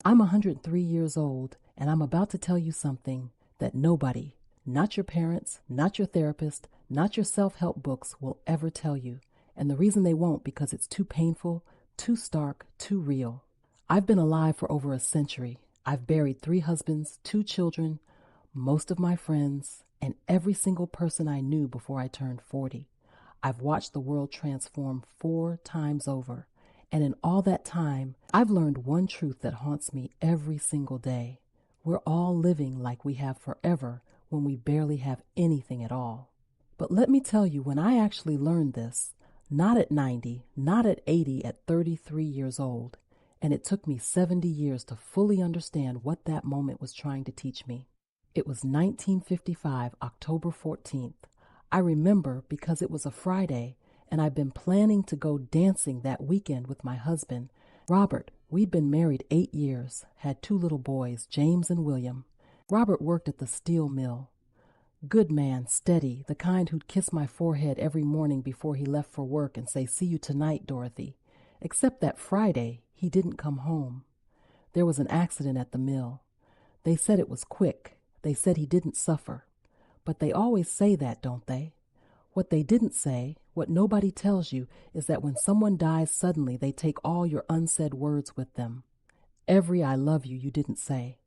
I'm 103 years old, and I'm about to tell you something that nobody, not your parents, not your therapist, not your self-help books will ever tell you. And the reason they won't because it's too painful, too stark, too real. I've been alive for over a century. I've buried 3 husbands, 2 children, most of my friends, and every single person I knew before I turned 40. I've watched the world transform 4 times over. And in all that time, I've learned one truth that haunts me every single day. We're all living like we have forever when we barely have anything at all. But let me tell you, when I actually learned this, not at 90, not at 80, at 33 years old, and it took me 70 years to fully understand what that moment was trying to teach me. It was 1955, October 14th. I remember because it was a Friday, and I've been planning to go dancing that weekend with my husband, Robert. We'd been married 8 years, had 2 little boys, James and William. Robert worked at the steel mill. Good man, steady, the kind who'd kiss my forehead every morning before he left for work and say, "See you tonight, Dorothy." Except that Friday, he didn't come home. There was an accident at the mill. They said it was quick. They said he didn't suffer. But they always say that, don't they? What they didn't say, what nobody tells you, is that when someone dies suddenly, they take all your unsaid words with them. Every "I love you" you didn't say.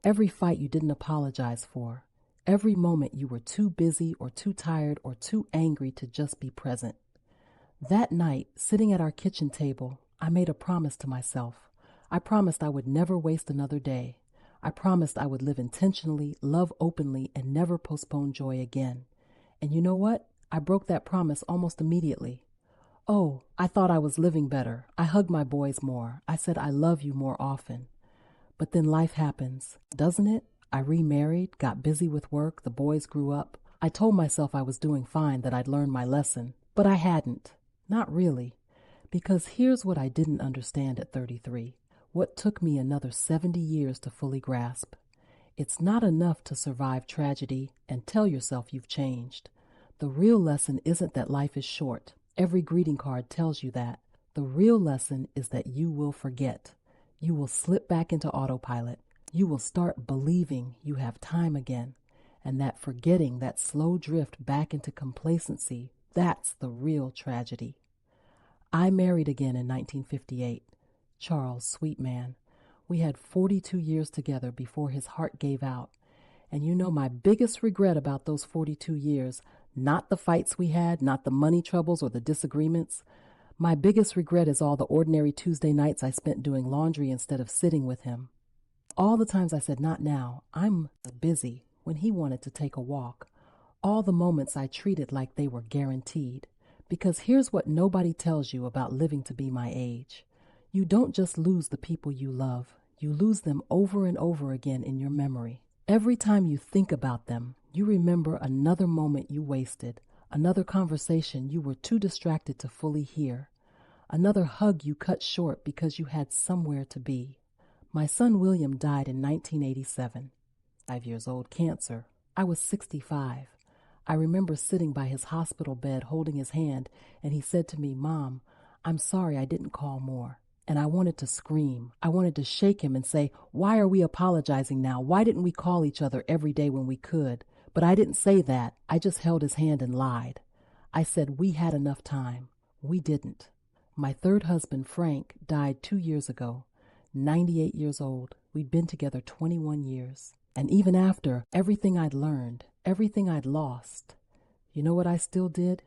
Every fight you didn't apologize for. Every moment you were too busy or too tired or too angry to just be present. That night, sitting at our kitchen table, I made a promise to myself. I promised I would never waste another day. I promised I would live intentionally, love openly, and never postpone joy again. And you know what? I broke that promise almost immediately. Oh, I thought I was living better. I hugged my boys more. I said "I love you" more often. But then life happens, doesn't it? I remarried, got busy with work, the boys grew up. I told myself I was doing fine, that I'd learned my lesson. But I hadn't. Not really. Because here's what I didn't understand at 33. What took me another 70 years to fully grasp. It's not enough to survive tragedy and tell yourself you've changed. The real lesson isn't that life is short. Every greeting card tells you that. The real lesson is that you will forget. You will slip back into autopilot. You will start believing you have time again. And that forgetting, that slow drift back into complacency, that's the real tragedy. I married again in 1958. Charles, sweet man. We had 42 years together before his heart gave out. And you know my biggest regret about those 42 years, not the fights we had, not the money troubles or the disagreements. My biggest regret is all the ordinary Tuesday nights I spent doing laundry instead of sitting with him. All the times I said, "Not now, I'm busy," when he wanted to take a walk. All the moments I treated like they were guaranteed. Because here's what nobody tells you about living to be my age. You don't just lose the people you love. You lose them over and over again in your memory. Every time you think about them, you remember another moment you wasted, another conversation you were too distracted to fully hear, another hug you cut short because you had somewhere to be. My son William died in 1987. 5 years old, cancer. I was 65. I remember sitting by his hospital bed holding his hand, and he said to me, "Mom, I'm sorry I didn't call more." And I wanted to scream. I wanted to shake him and say, "Why are we apologizing now? Why didn't we call each other every day when we could?" But I didn't say that. I just held his hand and lied. I said we had enough time. We didn't. My third husband, Frank, died 2 years ago, 98 years old. We'd been together 21 years. And even after everything I'd learned, everything I'd lost, you know what I still did?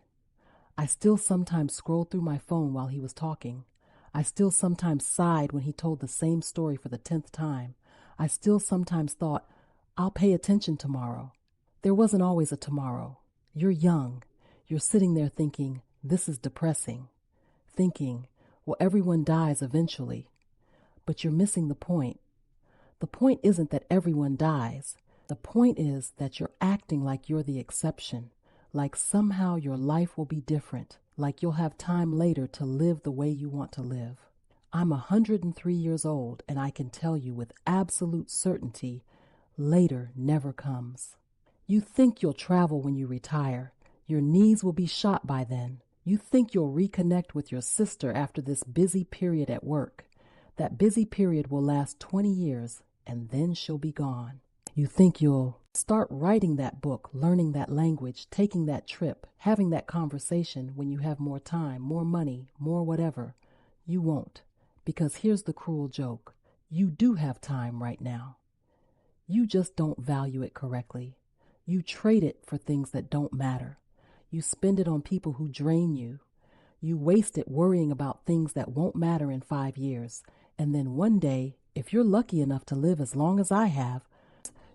I still sometimes scrolled through my phone while he was talking. I still sometimes sighed when he told the same story for the 10th time. I still sometimes thought, "I'll pay attention tomorrow." There wasn't always a tomorrow. You're young. You're sitting there thinking, "This is depressing." Thinking, "Well, everyone dies eventually." But you're missing the point. The point isn't that everyone dies. The point is that you're acting like you're the exception, like somehow your life will be different, like you'll have time later to live the way you want to live. I'm 103 years old, and I can tell you with absolute certainty, later never comes. You think you'll travel when you retire. Your knees will be shot by then. You think you'll reconnect with your sister after this busy period at work. That busy period will last 20 years, and then she'll be gone. You think you'll start writing that book, learning that language, taking that trip, having that conversation when you have more time, more money, more whatever. You won't, because here's the cruel joke. You do have time right now. You just don't value it correctly. You trade it for things that don't matter. You spend it on people who drain you. You waste it worrying about things that won't matter in 5 years. And then one day, if you're lucky enough to live as long as I have,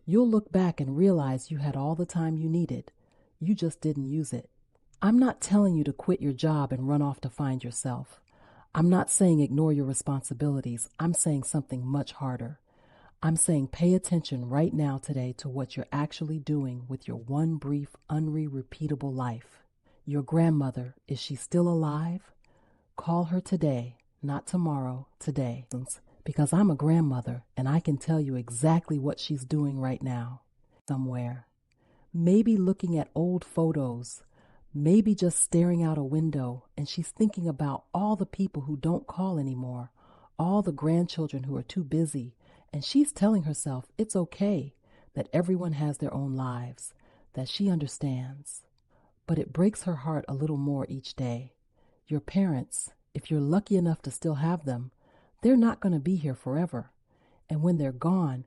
you'll look back and realize you had all the time you needed. You just didn't use it. I'm not telling you to quit your job and run off to find yourself. I'm not saying ignore your responsibilities. I'm saying something much harder. I'm saying pay attention right now today to what you're actually doing with your one brief, unrepeatable life. Your grandmother, is she still alive? Call her today, not tomorrow, today. Because I'm a grandmother and I can tell you exactly what she's doing right now. Somewhere. Maybe looking at old photos. Maybe just staring out a window, and she's thinking about all the people who don't call anymore, all the grandchildren who are too busy, and she's telling herself it's okay, that everyone has their own lives, that she understands. But it breaks her heart a little more each day. Your parents, if you're lucky enough to still have them, they're not going to be here forever. And when they're gone,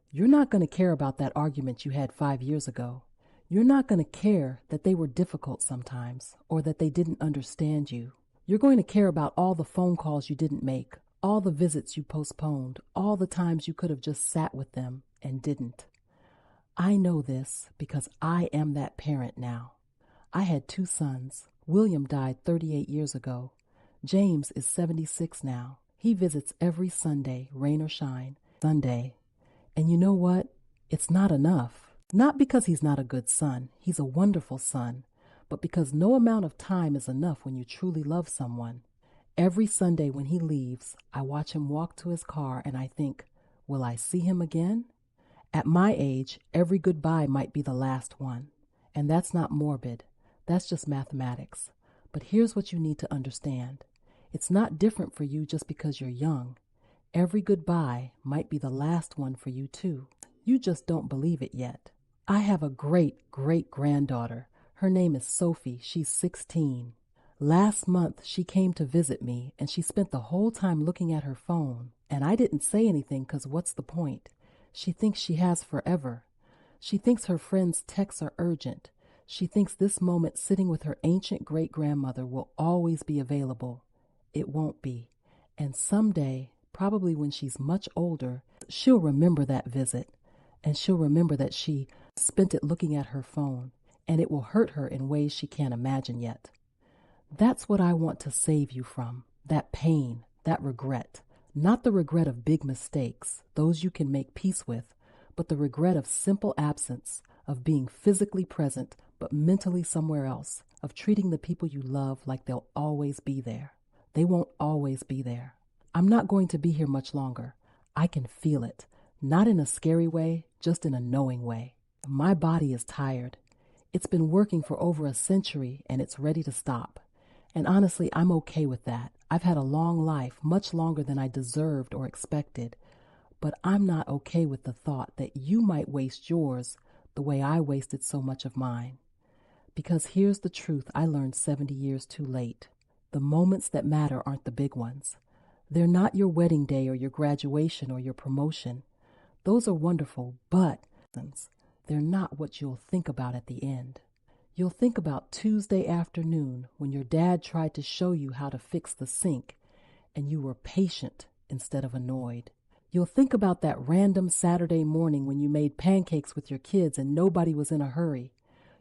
you're not going to care about that argument you had 5 years ago. You're not going to care that they were difficult sometimes or that they didn't understand you. You're going to care about all the phone calls you didn't make, all the visits you postponed, all the times you could have just sat with them and didn't. I know this because I am that parent now. I had 2 sons. William died 38 years ago. James is 76 now. He visits every Sunday, rain or shine, Sunday. And you know what? It's not enough. Not because he's not a good son. He's a wonderful son. But because no amount of time is enough when you truly love someone. Every Sunday when he leaves, I watch him walk to his car and I think, will I see him again? At my age, every goodbye might be the last one. And that's not morbid. That's just mathematics. But here's what you need to understand. It's not different for you just because you're young. Every goodbye might be the last one for you too. You just don't believe it yet. I have a great-great-granddaughter. Her name is Sophie. She's 16. Last month, she came to visit me, and she spent the whole time looking at her phone. And I didn't say anything because what's the point? She thinks she has forever. She thinks her friends' texts are urgent. She thinks this moment sitting with her ancient great-grandmother will always be available. It won't be. And someday, probably when she's much older, she'll remember that visit. And she'll remember that she spent it looking at her phone, and it will hurt her in ways she can't imagine yet. That's what I want to save you from, that pain, that regret. Not the regret of big mistakes, those you can make peace with, but the regret of simple absence, of being physically present but mentally somewhere else, of treating the people you love like they'll always be there. They won't always be there. I'm not going to be here much longer. I can feel it. Not in a scary way, just in a knowing way. My body is tired. It's been working for over a century and it's ready to stop. And honestly, I'm okay with that. I've had a long life, much longer than I deserved or expected. But I'm not okay with the thought that you might waste yours the way I wasted so much of mine. Because here's the truth I learned 70 years too late. The moments that matter aren't the big ones. They're not your wedding day or your graduation or your promotion. Those are wonderful, but they're not what you'll think about at the end. You'll think about Tuesday afternoon when your dad tried to show you how to fix the sink and you were patient instead of annoyed. You'll think about that random Saturday morning when you made pancakes with your kids and nobody was in a hurry.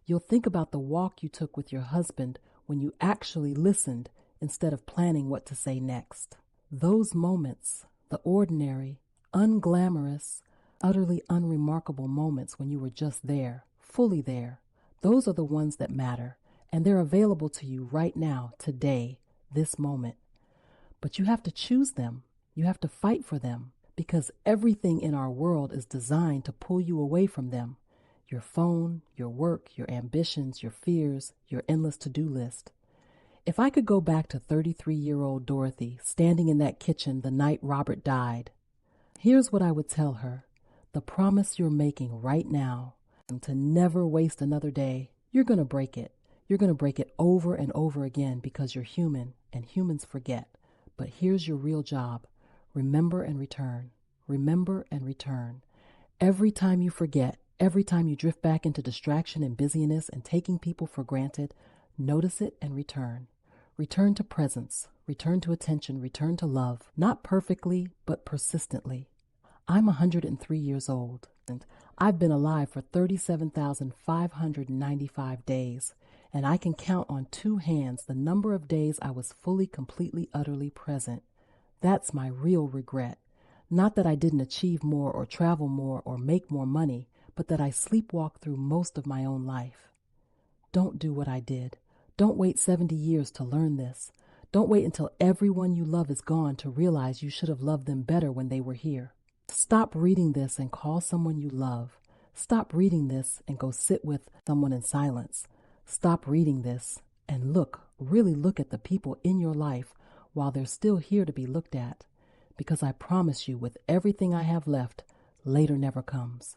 You'll think about the walk you took with your husband when you actually listened instead of planning what to say next. Those moments, the ordinary, unglamorous, utterly unremarkable moments when you were just there, fully there, those are the ones that matter, and they're available to you right now, today, this moment. But you have to choose them. You have to fight for them, because everything in our world is designed to pull you away from them. Your phone, your work, your ambitions, your fears, your endless to-do list. If I could go back to 33-year-old Dorothy standing in that kitchen the night Robert died, here's what I would tell her. The promise you're making right now to never waste another day, you're going to break it. You're going to break it over and over again because you're human and humans forget. But here's your real job. Remember and return. Remember and return. Every time you forget, every time you drift back into distraction and busyness and taking people for granted, notice it and return. Return to presence, return to attention, return to love, not perfectly, but persistently. I'm 103 years old, and I've been alive for 37,595 days, and I can count on two hands the number of days I was fully, completely, utterly present. That's my real regret. Not that I didn't achieve more or travel more or make more money, but that I sleepwalked through most of my own life. Don't do what I did. Don't wait 70 years to learn this. Don't wait until everyone you love is gone to realize you should have loved them better when they were here. Stop reading this and call someone you love. Stop reading this and go sit with someone in silence. Stop reading this and really look at the people in your life while they're still here to be looked at. Because I promise you, with everything I have left, later never comes.